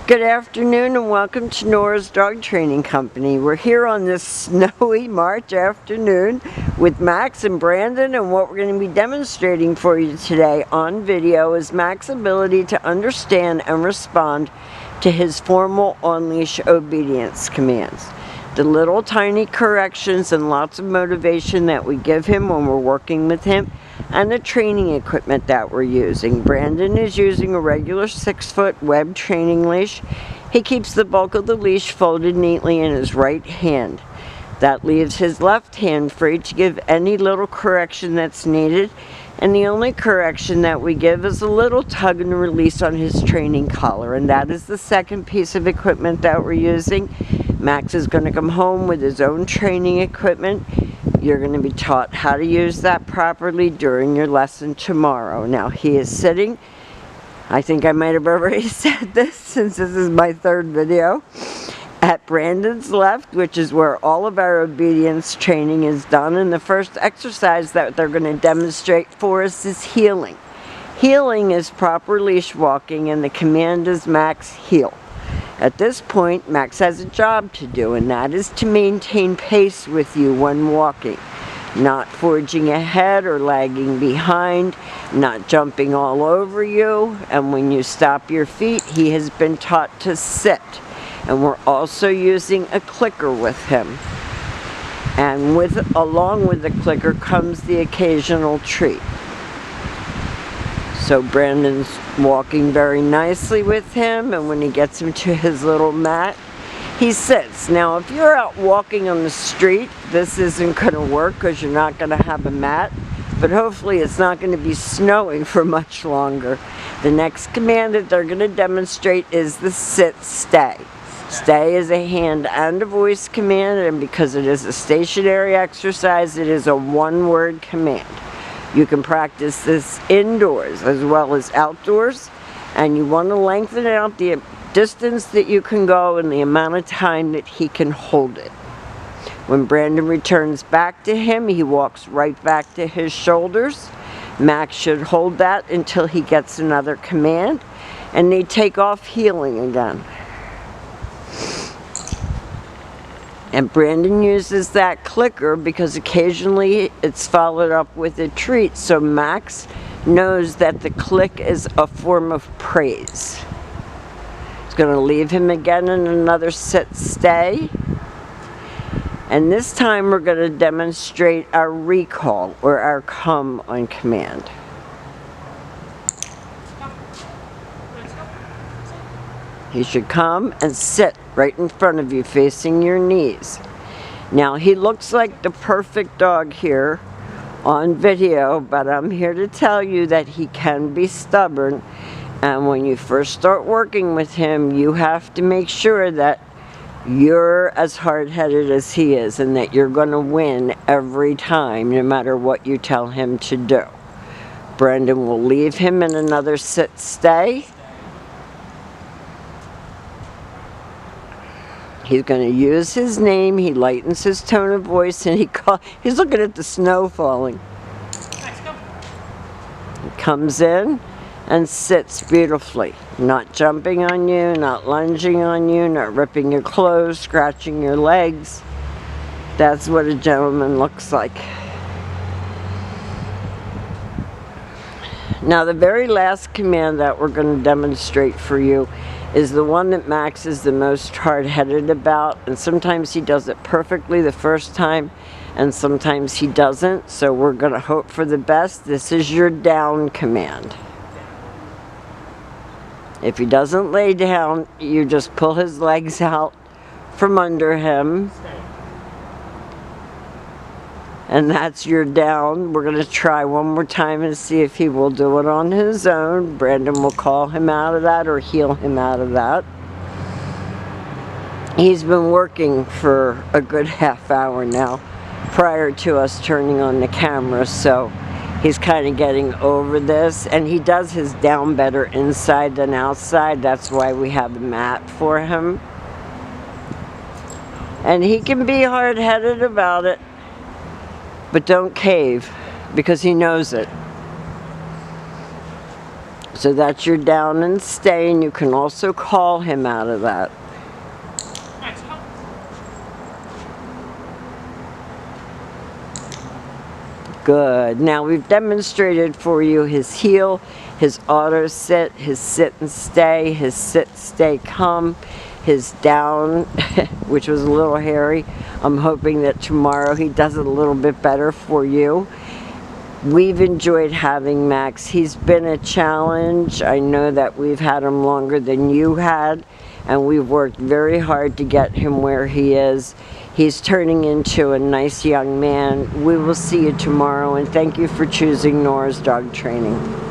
Good afternoon and welcome to Nora's Dog Training Company. We're here on this snowy March afternoon with Max and Brandon, and what we're going to be demonstrating for you today on video is Max's ability to understand and respond to his formal on-leash obedience commands. The little tiny corrections and lots of motivation that we give him when we're working with him, and the training equipment that we're using. Brandon is using a regular 6-foot web training leash. He keeps the bulk of the leash folded neatly in his right hand. That leaves his left hand free to give any little correction that's needed, and the only correction that we give is a little tug and release on his training collar, and that is the second piece of equipment that we're using. Max is going to come home with his own training equipment. You're going to be taught how to use that properly during your lesson tomorrow. Now he is sitting, I think I might have already said this since this is my third video, at Brandon's left, which is where all of our obedience training is done. And the first exercise that they're going to demonstrate for us is heeling. Heeling is proper leash walking, and the command is Max heel. At this point, Max has a job to do, and that is to maintain pace with you when walking. Not forging ahead or lagging behind, not jumping all over you, and when you stop your feet, he has been taught to sit. And we're also using a clicker with him. And along with the clicker comes the occasional treat. So Brandon's walking very nicely with him, and when he gets him to his little mat, he sits. Now if you're out walking on the street, this isn't going to work because you're not going to have a mat, but hopefully it's not going to be snowing for much longer. The next command that they're going to demonstrate is the sit stay. Stay is a hand and a voice command, and because it is a stationary exercise, it is a one-word command. You can practice this indoors as well as outdoors, and you want to lengthen out the distance that you can go and the amount of time that he can hold it. When Brandon returns back to him, he walks right back to his shoulders. Max should hold that until he gets another command, and they take off heeling again. And Brandon uses that clicker because occasionally it's followed up with a treat, so Max knows that the click is a form of praise. It's going to leave him again in another sit stay. And this time we're going to demonstrate our recall, or our come on command. He should come and sit right in front of you, facing your knees. Now he looks like the perfect dog here on video, but I'm here to tell you that he can be stubborn, and when you first start working with him, you have to make sure that you're as hard-headed as he is, and that you're going to win every time, no matter what you tell him to do. Brandon will leave him in another sit stay. He's going to use his name, he lightens his tone of voice, and he's looking at the snow falling. He comes in and sits beautifully, not jumping on you, not lunging on you, not ripping your clothes, scratching your legs. That's what a gentleman looks like. Now the very last command that we're going to demonstrate for you is the one that Max is the most hard-headed about, and sometimes he does it perfectly the first time and sometimes he doesn't, so we're going to hope for the best. This is your down command. If he doesn't lay down, you just pull his legs out from under him, and that's your down. We're going to try one more time and see if he will do it on his own. Brandon will call him out of that or heel him out of that. He's been working for a good half hour now prior to us turning on the camera, so he's kind of getting over this, and he does his down better inside than outside. That's why we have a mat for him. And he can be hard-headed about it, but don't cave, because he knows it. So that's your down and stay, and you can also call him out of that. Good. Now we've demonstrated for you his heel, his auto sit, his sit and stay, his sit, stay, come, his down, which was a little hairy. I'm hoping that tomorrow he does it a little bit better for you. We've enjoyed having Max. He's been a challenge. I know that we've had him longer than you had, and we've worked very hard to get him where he is. He's turning into a nice young man. We will see you tomorrow, and thank you for choosing Nora's Dog Training.